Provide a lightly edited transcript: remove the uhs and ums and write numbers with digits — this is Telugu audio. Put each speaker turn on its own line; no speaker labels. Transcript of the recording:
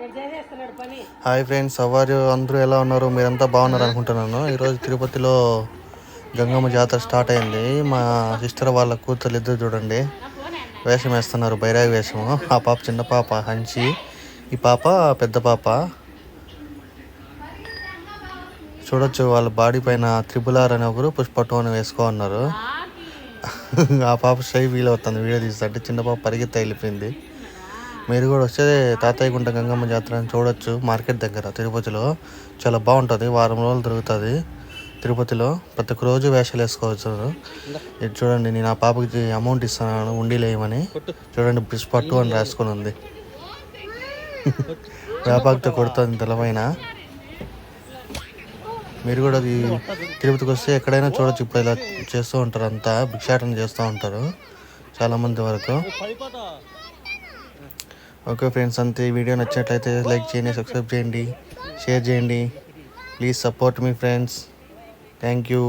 హాయ్ ఫ్రెండ్స్, అవ్వారు అందరూ ఎలా ఉన్నారు? మీరంతా బాగున్నారు అనుకుంటున్నాను. ఈరోజు తిరుపతిలో గంగమ్మ జాతర స్టార్ట్ అయింది. మా సిస్టర్ వాళ్ళ కూతురు ఇద్దరు చూడండి వేషం వేస్తున్నారు, బైరాగి వేషము. ఆ పాప చిన్న పాప హంచి, ఈ పాప పెద్ద పాప. చూడొచ్చు వాళ్ళ బాడీ పైన త్రిపులార్ అని ఒకరు, పుష్ప2 అని వేసుకోన్నారు. ఆ పాప షై ఫీల్ అవుతుంది వీడియో తీస్తుంటే. చిన్న పాప పరిగెత్తి వెళ్ళిపోయింది. మీరు కూడా వస్తే తాతయ్య గుంట గంగమ్మ జాతర అని చూడొచ్చు. మార్కెట్ దగ్గర తిరుపతిలో చాలా బాగుంటుంది. వారం రోజులు తిరుగుతుంది తిరుపతిలో. ప్రతి ఒక్క రోజు వేషాలు వేసుకోవచ్చు. ఇది చూడండి, నేను ఆ పాపకి అమౌంట్ ఇస్తున్నాను ఉండీలేయమని. చూడండి, పుష్ప2 అని రాసుకొని ఉంది. వ్యాపారితో కొడుతుంది తెలపైన. మీరు కూడా అది తిరుపతికి వస్తే ఎక్కడైనా చూడొచ్చు. ఇప్పుడు ఇలా చేస్తూ ఉంటారు, అంతా భిక్షాటన చేస్తూ ఉంటారు చాలామంది వరకు. ఓకే ఫ్రెండ్స్, అంతే. ఈ వీడియో నచ్చినట్లయితే లైక్ చేయండి, సబ్స్క్రైబ్ చేయండి, షేర్ చేయండి. Please support me friends. Thank you.